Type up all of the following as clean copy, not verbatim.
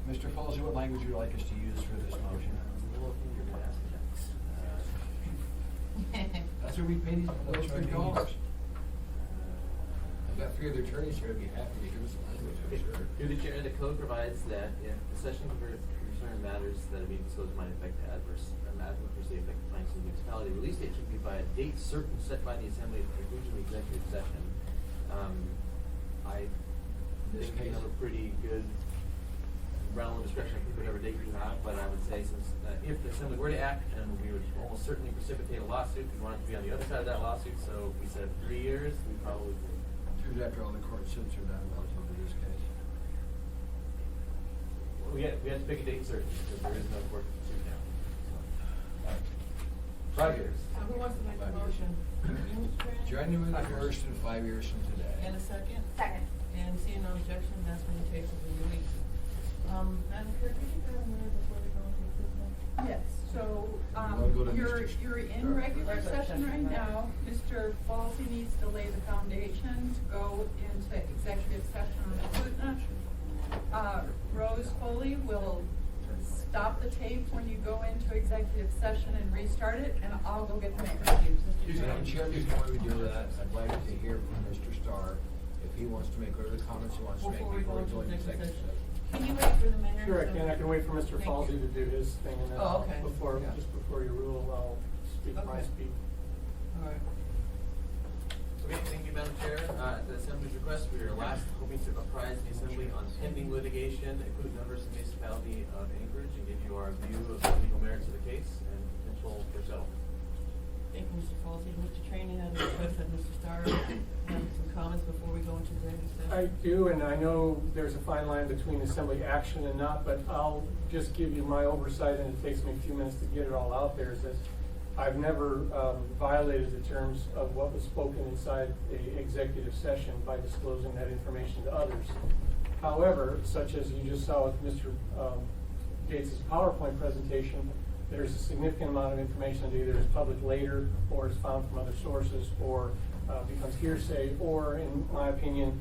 Mr. Folsey, what language would you like us to use for this motion? That's what we pay these $3. I've got 3 other attorneys here who'd be happy to give us a language, I'm sure. Through the chair, the code provides that if the session concerned matters that are being disclosed might affect adversely affect the finance of the municipality, release date should be by a date certain set by the assembly at the conclusion of the executive session. I think we have a pretty good realm of discretion to pick whatever date you have, but I would say since if the assembly were to act, and we would almost certainly precipitate a lawsuit, we want it to be on the other side of that lawsuit, so if we said 3 years, we probably would. Who's after all the court suits are done relative to this case? Well, we have to pick a date certain, because there is no court suit now. So, 5 years. So who wants to make the motion? January the 1st and 5 years from today. And a second? Second. And seeing no objection, that's when you take the release. Madam Clerk, could you go in there before we go into the Yes, so, wanna go to you're Mr. in regular Regular session right session, now. Mr. Falsey needs to lay the foundation to go into executive session on the Kootenai. Rose Foley will stop the tape when you go into executive session and restart it, and I'll go get the mayor. Madam Chair, before we do that, I'd like to hear from Mr. Starr if he wants to make whatever comments he wants to make Before we go before we into go into executive executive session. session. Can you wait for the mayor? Sure, I can wait for Mr. Thank Falsey you. to do his thing, and then Oh, okay. before, Yeah. just before you rule, I'll speak my Okay. speak. All right. Okay, thank you, Madam Chair. At the Assembly's request, we are last hoping to apprise the Assembly on pending litigation, including members of the municipality of Anchorage, and give you our view of the legal merits of the case and potential for settlement. Thank you, Mr. Falsey. Mr. Training, I request that Mr. Starr have some comments before we go into executive session. I do, and I know there's a fine line between assembly action and not, but I'll just give you my oversight, and it takes me a few minutes to get it all out there, is that I've never violated the terms of what was spoken inside a executive session by disclosing that information to others. However, such as you just saw with Mr. Gates' PowerPoint presentation, there's a significant amount of information that either is public later, or is found from other sources, or becomes hearsay, or in my opinion,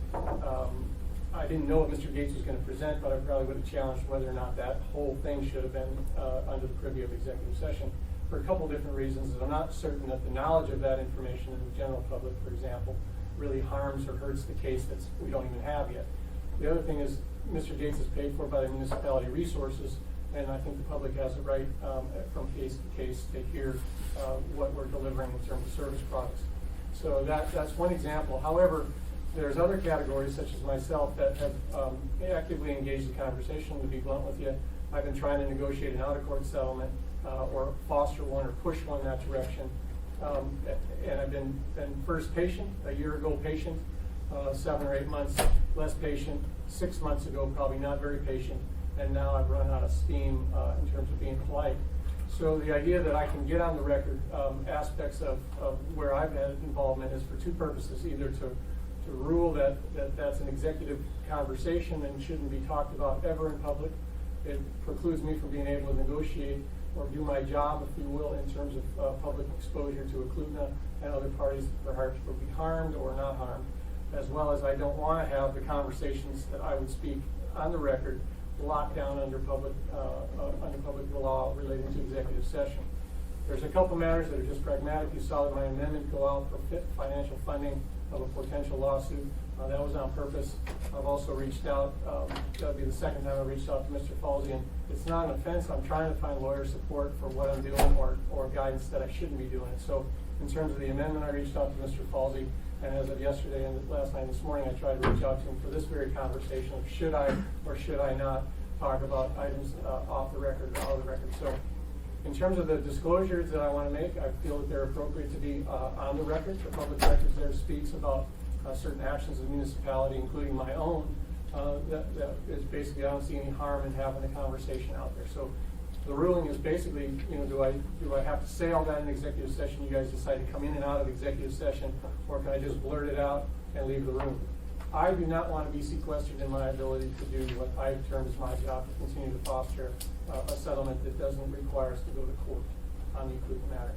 I didn't know what Mr. Gates was going to present, but I probably would have challenged whether or not that whole thing should have been under the purview of executive session for a couple different reasons. I'm not certain that the knowledge of that information in the general public, for example, really harms or hurts the case that we don't even have yet. The other thing is Mr. Gates is paid for by the municipality resources, and I think the public has a right from case to case to hear what we're delivering in terms of service products. So that's one example. However, there's other categories, such as myself, that have actively engaged the conversation. To be blunt with you, I've been trying to negotiate an out-of-court settlement or foster one or push one in that direction. And I've been first patient, a year ago patient, 7 or 8 months less patient, 6 months ago probably not very patient, and now I've run out of steam in terms of being polite. So the idea that I can get on the record aspects of where I've had involvement is for two purposes: either to rule that that's an executive conversation and shouldn't be talked about ever in public. It precludes me from being able to negotiate or do my job, if you will, in terms of public exposure to Kootenai and other parties that perhaps will be harmed or not harmed, as well as I don't want to have the conversations that I would speak on the record locked down under public law relating to executive session. There's a couple matters that are just pragmatic. You saw that my amendment go out for financial funding of a potential lawsuit. That was on purpose. I've also reached out, that'll be the second time I reached out to Mr. Falsey, and it's not an offense. I'm trying to find lawyer support for what I'm doing or guidance that I shouldn't be doing it. So in terms of the amendment, I reached out to Mr. Falsey, and as of yesterday and last night and this morning, I tried to reach out to him for this very conversation of should I or should I not talk about items off the record or out of the record. So in terms of the disclosures that I want to make, I feel that they're appropriate to be on the record. The public record there speaks about certain actions of the municipality, including my own, that is basically, I don't see any harm in having a conversation out there. So the ruling is basically, do I have to say all that in executive session? You guys decide to come in and out of executive session, or can I just blurt it out and leave the room? I do not want to be sequestered in my ability to do what I term as my job, to continue to foster a settlement that doesn't require us to go to court on the Kootenai matter.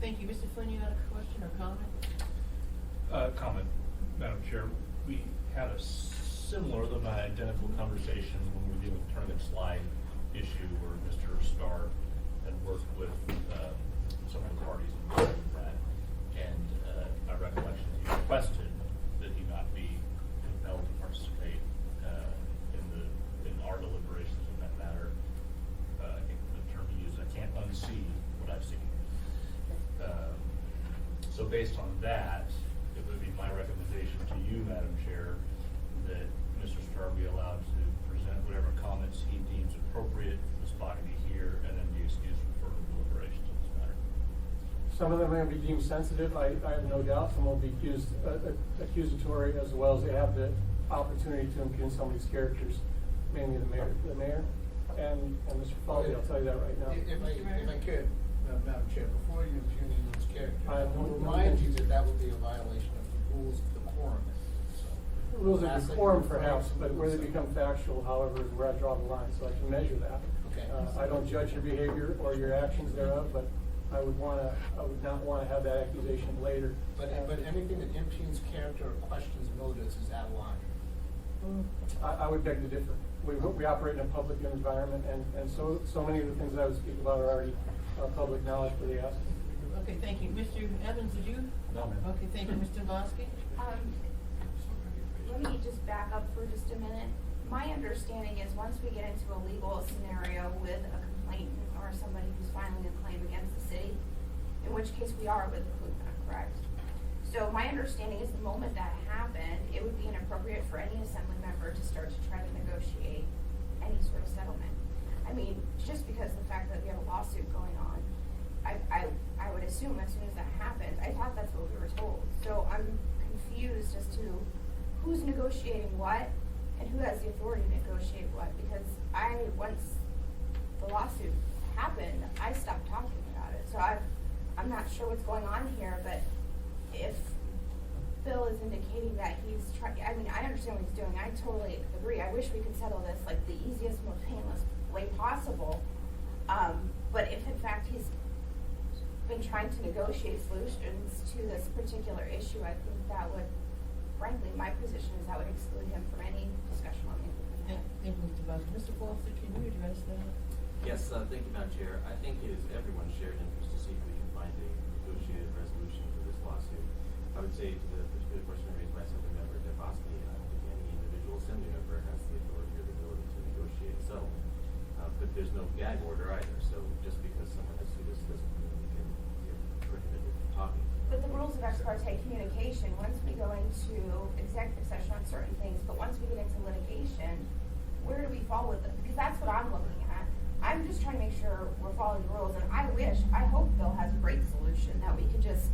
Thank you. Mr. Flynn, you had a question or comment? Comment, Madam Chair. We had a similar, though not identical conversation when we were dealing with the tournament slide issue where Mr. Starr had worked with some of the parties involved in that. And my recollection is he requested that he not be compelled to participate in our deliberations in that matter. I think the term he used, I can't unsee what I've seen. So based on that, it would be my recommendation to you, Madam Chair, that Mr. Starr be allowed to present whatever comments he deems appropriate for this body to hear, and then be excused from further deliberations on this matter. Some of them may be deemed sensitive, I have no doubt. Some will be accusatory, as well as they have the opportunity to impugn some of these characters, mainly the mayor and Mr. Foley, I'll tell you that right now. If I could, Madam Chair, before you impugning those characters, I I will will remind you that that would be a violation of the rules of decorum. So, Rules of ask that you decorum refer perhaps, to but where they rules. become factual, however, is where I draw the line, so I can measure that. Okay. I don't judge your behavior or your actions thereof, but I would not wanna have that accusation later. But anything that impugns character or questions motives is out of line. I would beg to differ. We operate in a public environment, and so many of the things that I would speak about are already public knowledge for the applicant. Okay, thank you. Mr. Evans, did you? No, ma'am. Okay, thank you. Mr. Bosky? Let me just back up for just a minute. My understanding is once we get into a legal scenario with a complainant or somebody who's filing a claim against the city, in which case we are with the CLUPA, correct? So my understanding is the moment that happened, it would be inappropriate for any assembly member to start to try to negotiate any sort of settlement. I mean, just because of the fact that we have a lawsuit going on, I would assume as soon as that happened, I thought that's what we were told. So I'm confused as to who's negotiating what and who has the authority to negotiate what, because once the lawsuit happened, I stopped talking about it. So I'm not sure what's going on here, but if Phil is indicating that he's trying, I mean, I understand what he's doing. I totally agree. I wish we could settle this like the easiest, most painless way possible. But if in fact he's been trying to negotiate solutions to this particular issue, I think that would, frankly, my position is that would exclude him from any discussion on the Thank you, Mr. Bosky. Mr. Foster, can you address that? Yes, thank you, Madam Chair. I think it is everyone's shared interest to see if we can find a negotiated resolution for this lawsuit. I would say to the particular question raised by Assembly Member Devosky, I don't think any individual Assembly member has the authority or the ability to negotiate a settlement. But there's no gag order either, so just because someone has sued us doesn't mean we can get prohibited from talking. But the rules of ex parte communication, once we go into executive session on certain things, but once we get into litigation, where do we fall with them? Because that's what I'm looking at. I'm just trying to make sure we're following the rules, and I hope Bill has a great solution that we could just,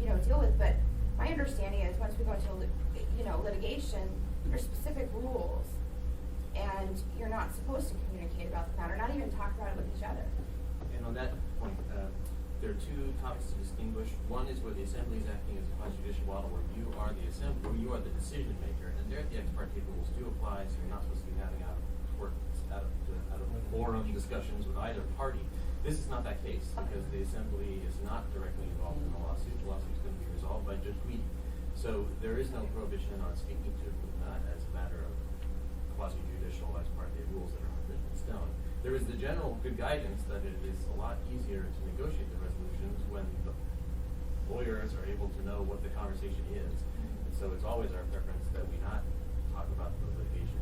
deal with. But my understanding is once we go into, litigation, there's specific rules, and you're not supposed to communicate about the matter, not even talk about it with each other. And on that point, there are two topics to distinguish. One is where the Assembly is acting as a quasi-judicial model, where you are the Assembly, where you are the decision maker, and there the ex parte rules do apply, so you're not supposed to be having out of forum discussions with either party. This is not that case, because the Assembly is not directly involved in the lawsuit. The lawsuit is going to be resolved by Judge Weed. So there is no prohibition on speaking to as a matter of quasi-judicial ex parte rules that are written in stone. There is the general good guidance that it is a lot easier to negotiate the resolutions when the lawyers are able to know what the conversation is. And so it's always our preference that we not talk about the litigation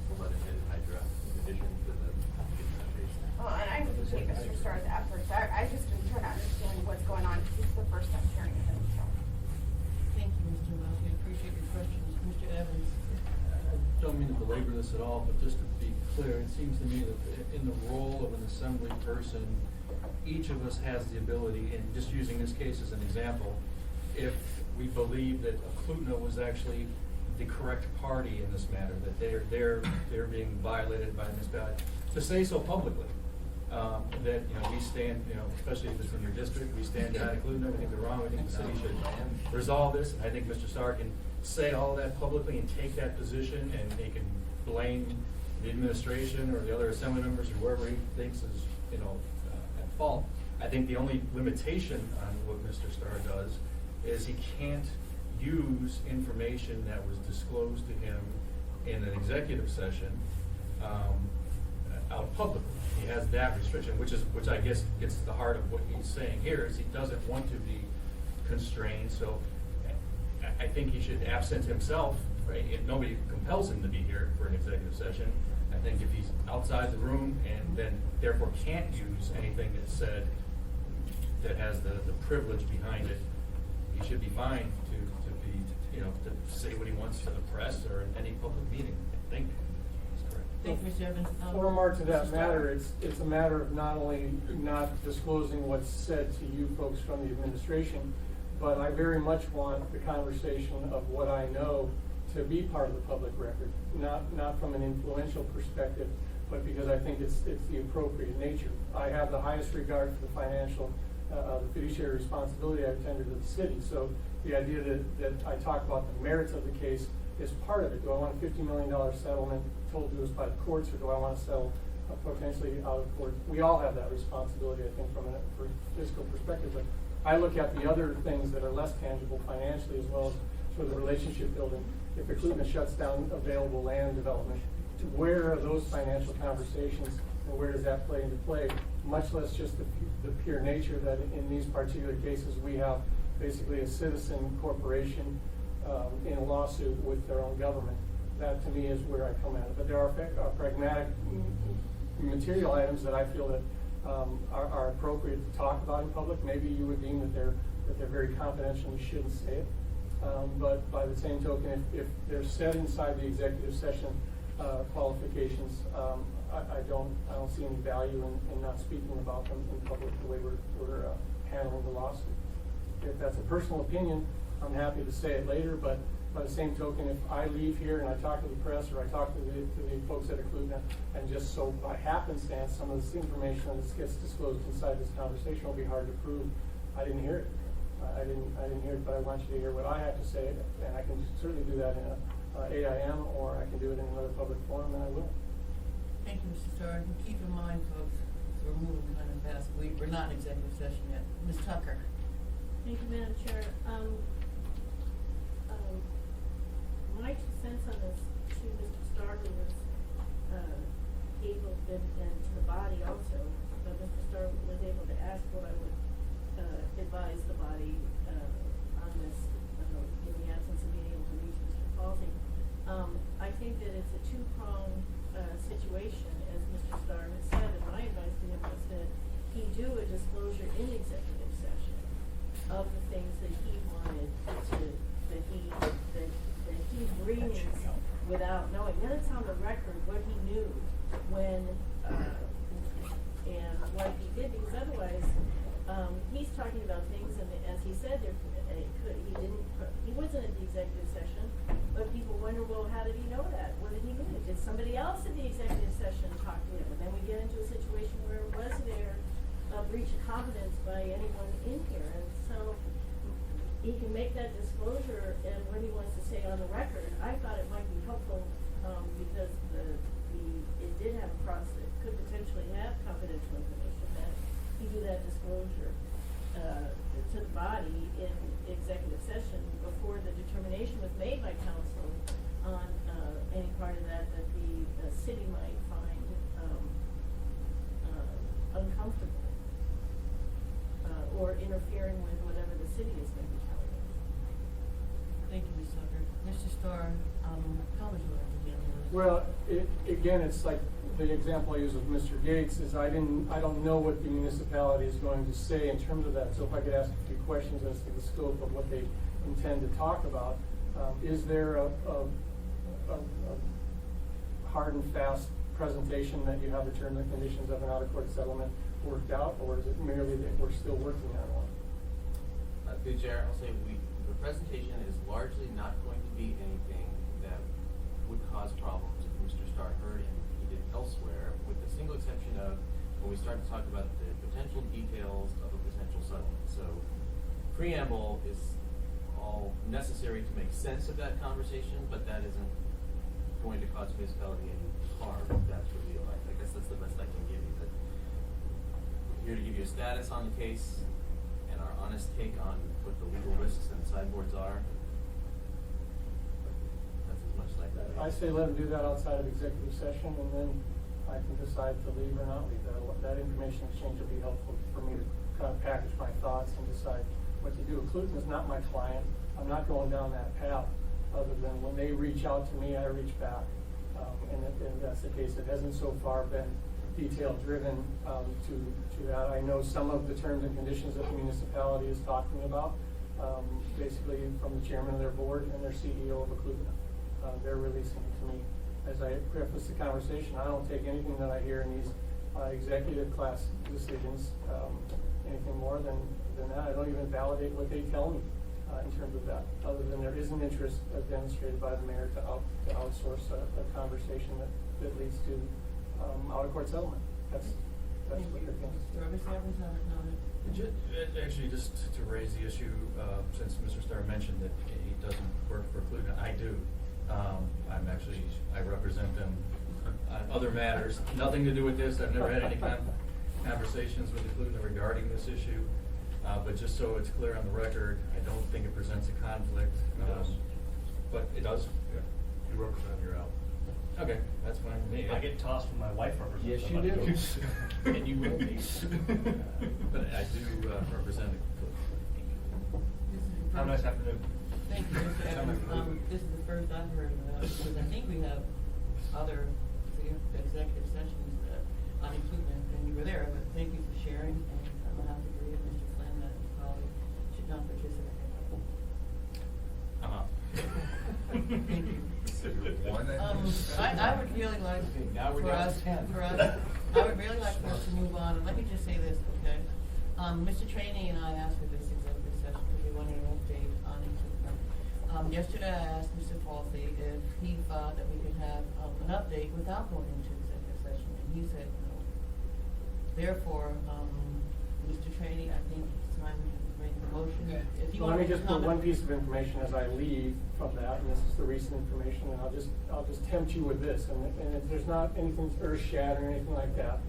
with lead-headed Hydra in addition to the litigation. Well, and I appreciate Mr. Starr's efforts. I just been trying to understand what's going on, because this is the first I'm hearing of it, so. Thank you, Mr. Bosky. I appreciate your questions. Mr. Evans? I don't mean to belabor this at all, but just to be clear, it seems to me that in the role of an assembly person, each of us has the ability, and just using this case as an example, if we believe that Klutna was actually the correct party in this matter, that they're being violated by this ballot, to say so publicly. That we stand, especially if it's in your district, we stand behind Klutna. We think they're wrong. We think the city should resolve this. And I think Mr. Starr can say all that publicly and take that position, and they can blame the administration or the other assembly members or whoever he thinks is at fault. I think the only limitation on what Mr. Starr does is he can't use information that was disclosed to him in an executive session, out publicly. He has that restriction, which I guess gets to the heart of what he's saying here, is he doesn't want to be constrained, so I think he should absent himself, right? If nobody compels him to be here for an executive session, I think if he's outside the room and then therefore can't use anything that's said that has the privilege behind it, he should be fine to be, to say what he wants to the press or in any public meeting, I think. That's correct. Thank you, Mr. Evans. For more to that Mr. matter, Starr? it's a matter of not only not disclosing what's said to you folks from the administration, but I very much want the conversation of what I know to be part of the public record, not from an influential perspective, but because I think it's the appropriate nature. I have the highest regard for the financial, the fiduciary responsibility I've tendered to the city. So the idea that I talk about the merits of the case is part of it. Do I want a $50 million settlement told to us by the courts, or do I want to settle potentially out of court? We all have that responsibility, I think, from a fiscal perspective. But I look at the other things that are less tangible financially, as well as for the relationship building. If the Eklutna shuts down available land development, where are those financial conversations, and where does that play into play? Much less just the pure nature that in these particular cases we have basically a citizen corporation in a lawsuit with their own government. That to me is where I come at it. But there are pragmatic material items that I feel that are appropriate to talk about in public. Maybe you would deem that they're very confidential and you shouldn't say it. But by the same token, if they're said inside the executive session qualifications, I don't see any value in not speaking about them in public the way we're handling the lawsuit. If that's a personal opinion, I'm happy to say it later, but by the same token, if I leave here and I talk to the press or I talk to the folks at Eklutna, and just so by happenstance some of this information that gets disclosed inside this conversation will be hard to prove, I didn't hear it. I didn't hear it, but I want you to hear what I have to say, and I can certainly do that in a AIM, or I can do it in another public forum, and I will. Thank you, Mr. Starr. And keep in mind, folks, we're moving kind of fast. We're not in executive session yet. Ms. Tucker. Thank you, Madam Chair. My 2 cents on this to Mr. Starr, who was able to, and to the body also, but Mr. Starr was able to ask what I would advise the body on this in the absence of being able to reach Mr. Falsey. I think that it's a two-pronged situation, as Mr. Starr has said, and my advice to him was that he do a disclosure in executive session of the things that he wanted that he brings without knowing. Then it's on the record what he knew when and what he did, because otherwise he's talking about things, and as he said, he wasn't at the executive session, but people wonder, well, how did he know that? What did he mean? Did somebody else at the executive session talk to him? And then we get into a situation where was there a breach of confidence by anyone in here? And so he can make that disclosure, and when he wants to say on the record, I thought it might be helpful because it did have a process that could potentially have confidential information, that he do that disclosure to the body in executive session before the determination was made by council on any part of that the city might find uncomfortable or interfering with whatever the city is going to be telling us. Thank you, Ms. Tucker. Mr. Starr, comments you have to give me? Well, again, it's like the example I use with Mr. Gates is I don't know what the municipality is going to say in terms of that. So if I could ask a few questions as to the scope of what they intend to talk about, is there a hard and fast presentation that you have the terms and conditions of an out-of-court settlement worked out, or is it merely that we're still working on one? Through the chair, I'll say the presentation is largely not going to be anything that would cause problems if Mr. Starr heard and he did elsewhere, with the single exception of when we start to talk about the potential details of a potential settlement. So preamble is all necessary to make sense of that conversation, but that isn't going to cause municipality any harm if that's revealed. I guess that's the best I can give you. But we're here to give you a status on the case and our honest take on what the legal risks and sideboards are. I say let them do that outside of executive session, and then I can decide to leave or not leave. That information exchange will be helpful for me to kind of package my thoughts and decide what to do. Cluton is not my client. I'm not going down that path, other than when they reach out to me, I reach back. And that's the case. It hasn't so far been detail-driven to that. I know some of the terms and conditions that the municipality is talking about, basically from the chairman of their board and their CEO of Cluton. They're releasing it to me. As I preface the conversation, I don't take anything that I hear in these executive class decisions, anything more than that. I don't even validate what they tell me in terms of that, other than there is an interest as demonstrated by the mayor to outsource a conversation that leads to out-of-court settlement. That's what they're doing. Service Evans have a comment. Actually, just to raise the issue, since Mr. Starr mentioned that he doesn't work for Cluton, I do. I represent them on other matters, nothing to do with this. I've never had any conversations with the Cluton regarding this issue. But just so it's clear on the record, I don't think it presents a conflict. It does. But it does? Yeah. You represent, you're out. Okay, that's fine with me. I get tossed when my wife represents Yes, you somebody. do. And you will be. But I do represent the Have a nice afternoon. Thank you, Mr. Evans. This is the first I've heard of that, because I think we have other executive sessions on includement, and you were there, but thank you for sharing, and I'm gonna have to agree with Mr. Flynn that you probably should not participate. Thank you. I would really like Now we're for down to us, 10. I would really like for us to move on, and let me just say this, okay? Mr. Trainee and I asked for this executive session because we wanted an update on includement. Yesterday I asked Mr. Falsey if he thought that we could have an update without going into executive session, and he said no. Therefore, Mr. Trainee, I think it's time to make the motion. Okay. If you Let want me to just put comment. one piece of information as I leave from that, and this is the recent information, and I'll just tempt you with this, and if there's not anything earth-shattering or anything like that.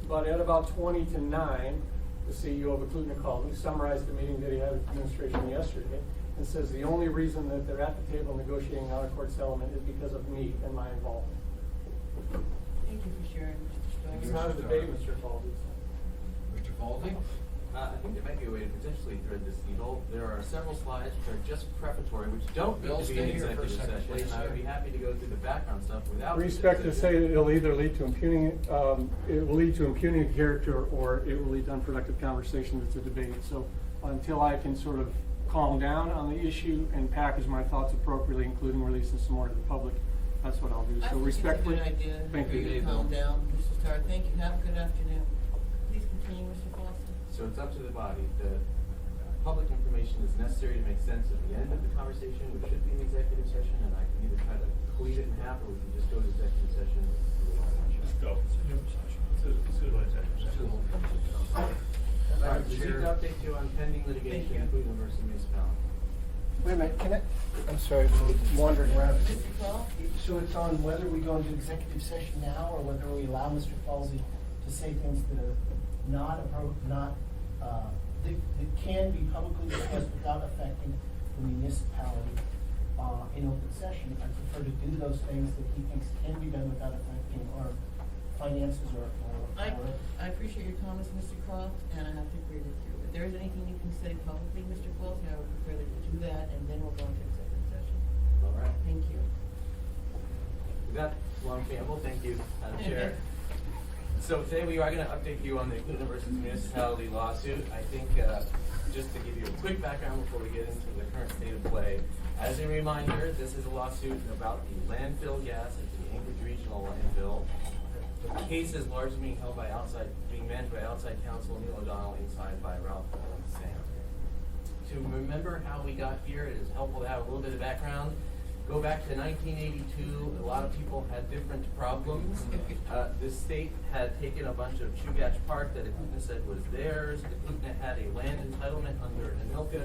But at about 20 to 9, the CEO of Cluton called me, summarized the meeting that he had with administration yesterday, and says the only reason that they're at the table negotiating out-of-court settlement is because of me and my involvement. Thank you for sharing, Mr. It's Stein. not a debate, Mr. Falvey. Mr. Falsey? I think there might be a way to potentially thread this needle. There are several slides which are just prefatory, which don't need Bill, to be stay in here for a executive second, session. please, And I would sir. be happy to go through the background stuff without. Respect to executive say session. that it'll either lead to impugning, it will lead to impugning character, or it will lead to unproductive conversation that's a debate. So until I can sort of calm down on the issue and package my thoughts appropriately, including releasing some more to the public, that's what I'll do. I So think respectfully. it's a good idea. Thank for you. to calm down, Mr. Starr. Thank you. Have a good afternoon. Please continue, Mr. Foster. So it's up to the body. The public information is necessary to make sense at the end of the conversation, which should be an executive session, and I can either try to clean it in half, or we can just go to executive session. Let's go. Let's go to executive session. All right, we need Chair. to update you on pending litigation, Thank you. including versus municipality. Wait a minute, I'm sorry, I'm wandering around. Mr. Call? So it's on whether we go into executive session now, or whether we allow Mr. Falsey to say things that are that can be publicly discussed without affecting the municipality, in open session. I prefer to do those things that he thinks can be done without affecting our finances or. I appreciate your comments, Mr. Croft, and I have to agree with you. If there is anything you can say publicly, Mr. Falsey, I would prefer that you do that, and then we'll go into executive session. All right. Thank you. With that long preamble, thank you, Madam Chair. So today we are going to update you on the Cluton versus municipality lawsuit. I think just to give you a quick background before we get into the current state of play. As a reminder, this is a lawsuit about the landfill gas at the Anchorage Regional Landfill. The case is largely being managed by outside counsel Neil O'Donnell, inside by Ralph Sam. To remember how we got here, it is helpful to have a little bit of background. Go back to 1982, a lot of people had different problems. The state had taken a bunch of Chugach Park that Eklutna said was theirs. Eklutna had a land entitlement under Anilka,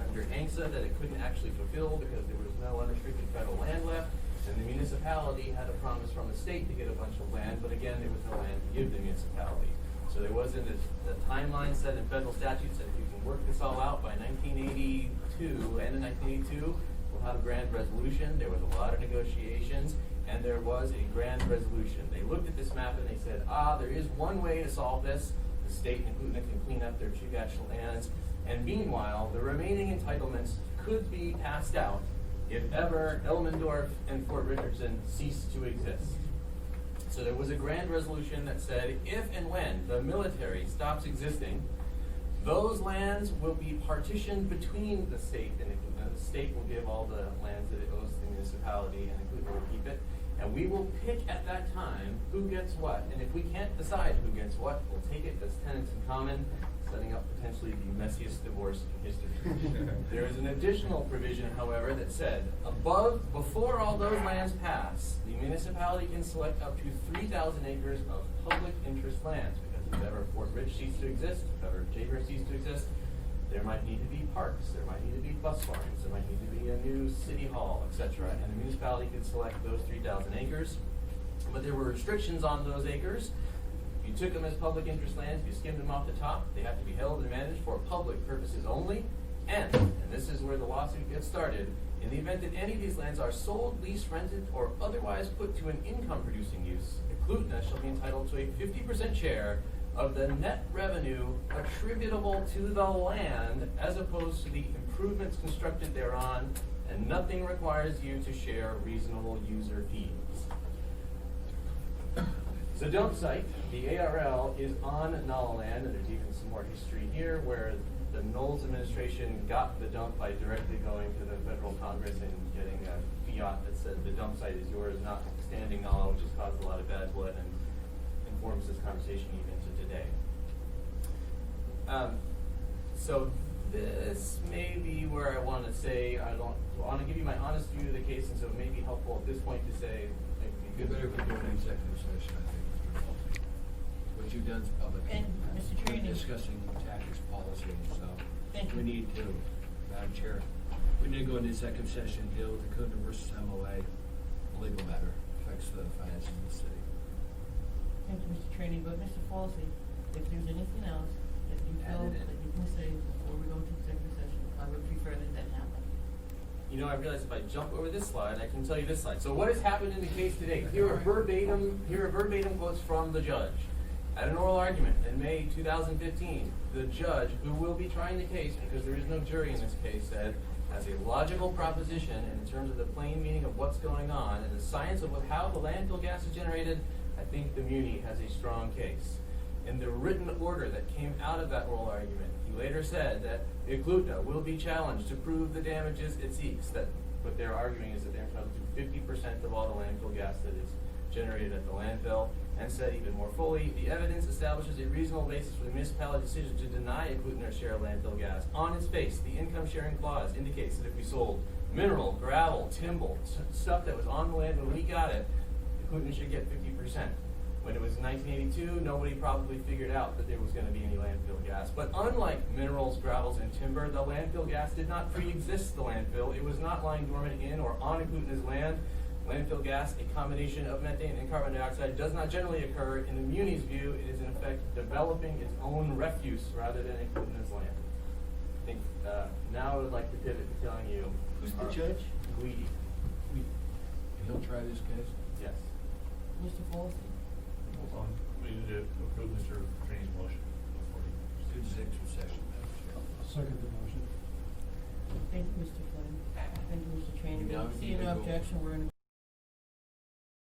under ANCSA, that it couldn't actually fulfill because there was no unrestricted federal land left. And the municipality had a promise from the state to get a bunch of land, but again, there was no land to give the municipality. So there wasn't a timeline set in federal statutes that if you can work this all out by 1982, end of 1982, we'll have a grand resolution. There was a lot of negotiations, and there was a grand resolution. They looked at this map and they said, there is one way to solve this. The state and Kootenai can clean up their Chugach lands, and meanwhile, the remaining entitlements could be passed out if ever Elmendorf and Fort Richardson cease to exist. So there was a grand resolution that said, if and when the military stops existing, those lands will be partitioned between the state and the Kootenai. The state will give all the lands that it owes to the municipality, and the Kootenai will keep it. And we will pick at that time who gets what. And if we can't decide who gets what, we'll take it as tenants in common, setting up potentially the messiest divorce in history. There is an additional provision, however, that said, before all those lands pass, the municipality can select up to 3,000 acres of public interest lands, because if ever Fort Ridge ceases to exist, if ever Tabor ceases to exist, there might need to be parks, there might need to be bus farms, there might need to be a new city hall, etc. And the municipality could select those 3,000 acres. But there were restrictions on those acres. If you took them as public interest lands, if you skimmed them off the top, they have to be held and managed for public purposes only. And this is where the lawsuit gets started, in the event that any of these lands are sold, leased, rented, or otherwise put to an income-producing use, the Kootenai shall be entitled to a 50% share of the net revenue attributable to the land as opposed to the improvements constructed thereon, and nothing requires you to share reasonable user fees. The dump site, the ARL, is on Nala land, and there's even some more history here where the Knowles administration got the dump by directly going to the federal Congress and getting a fiat that said the dump site is yours, notwithstanding Nala, which has caused a lot of bad blood and informs this conversation even to today. So this may be where I want to say, I want to give you my honest view of the case, and so it may be helpful at this point to say, it would be You good. better be doing an executive session, I think, Mr. Walton. What you've done is public. And, Mr. We're Trini. discussing tax policy, so Thank you. we need to, Madam Chair, we need to go into executive session, deal with the Kootenai versus MOA, a legal matter, affects the finances of the city. Thank you, Mr. Trini, but Mr. Falsey, if there's anything else that you Add feel it in. that you can say before we go to executive session, I would prefer that that happen. You know, I realize if I jump over this slide, I can tell you this slide. So what has happened in the case today? Here are verbatim quotes from the judge. At an oral argument in May 2015, the judge, who will be trying the case because there is no jury in this case, said, as a logical proposition and in terms of the plain meaning of what's going on and the science of how the landfill gas is generated, I think the Muni has a strong case. In the written order that came out of that oral argument, he later said that Kootenai will be challenged to prove the damages it seeks. That what they're arguing is that they're entitled to 50% of all the landfill gas that is generated at the landfill, and said even more fully, the evidence establishes a reasonable basis for the municipality's decision to deny a Kootenai share of landfill gas. On its face, the income sharing clause indicates that if we sold mineral, gravel, timber, stuff that was on the land when we got it, the Kootenai should get 50%. When it was in 1982, nobody probably figured out that there was going to be any landfill gas. But unlike minerals, gravels, and timber, the landfill gas did not pre-exist the landfill. It was not lying dormant in or on Kootenai's land. Landfill gas, a combination of methane and carbon dioxide, does not generally occur. In the Muni's view, it is in effect developing its own refuse rather than a Kootenai's land. I think now I would like to pivot to telling you. Who's the judge? Guidi. And he'll try this case? Yes. Mr. Falsey? Hold on, we need to approve Mr. Trini's motion before he Good executive session, Madam Chair. Second the motion. Thank you, Mr. Flynn. Thank you, Mr. Trini. You done? See You no can go. objection, we're in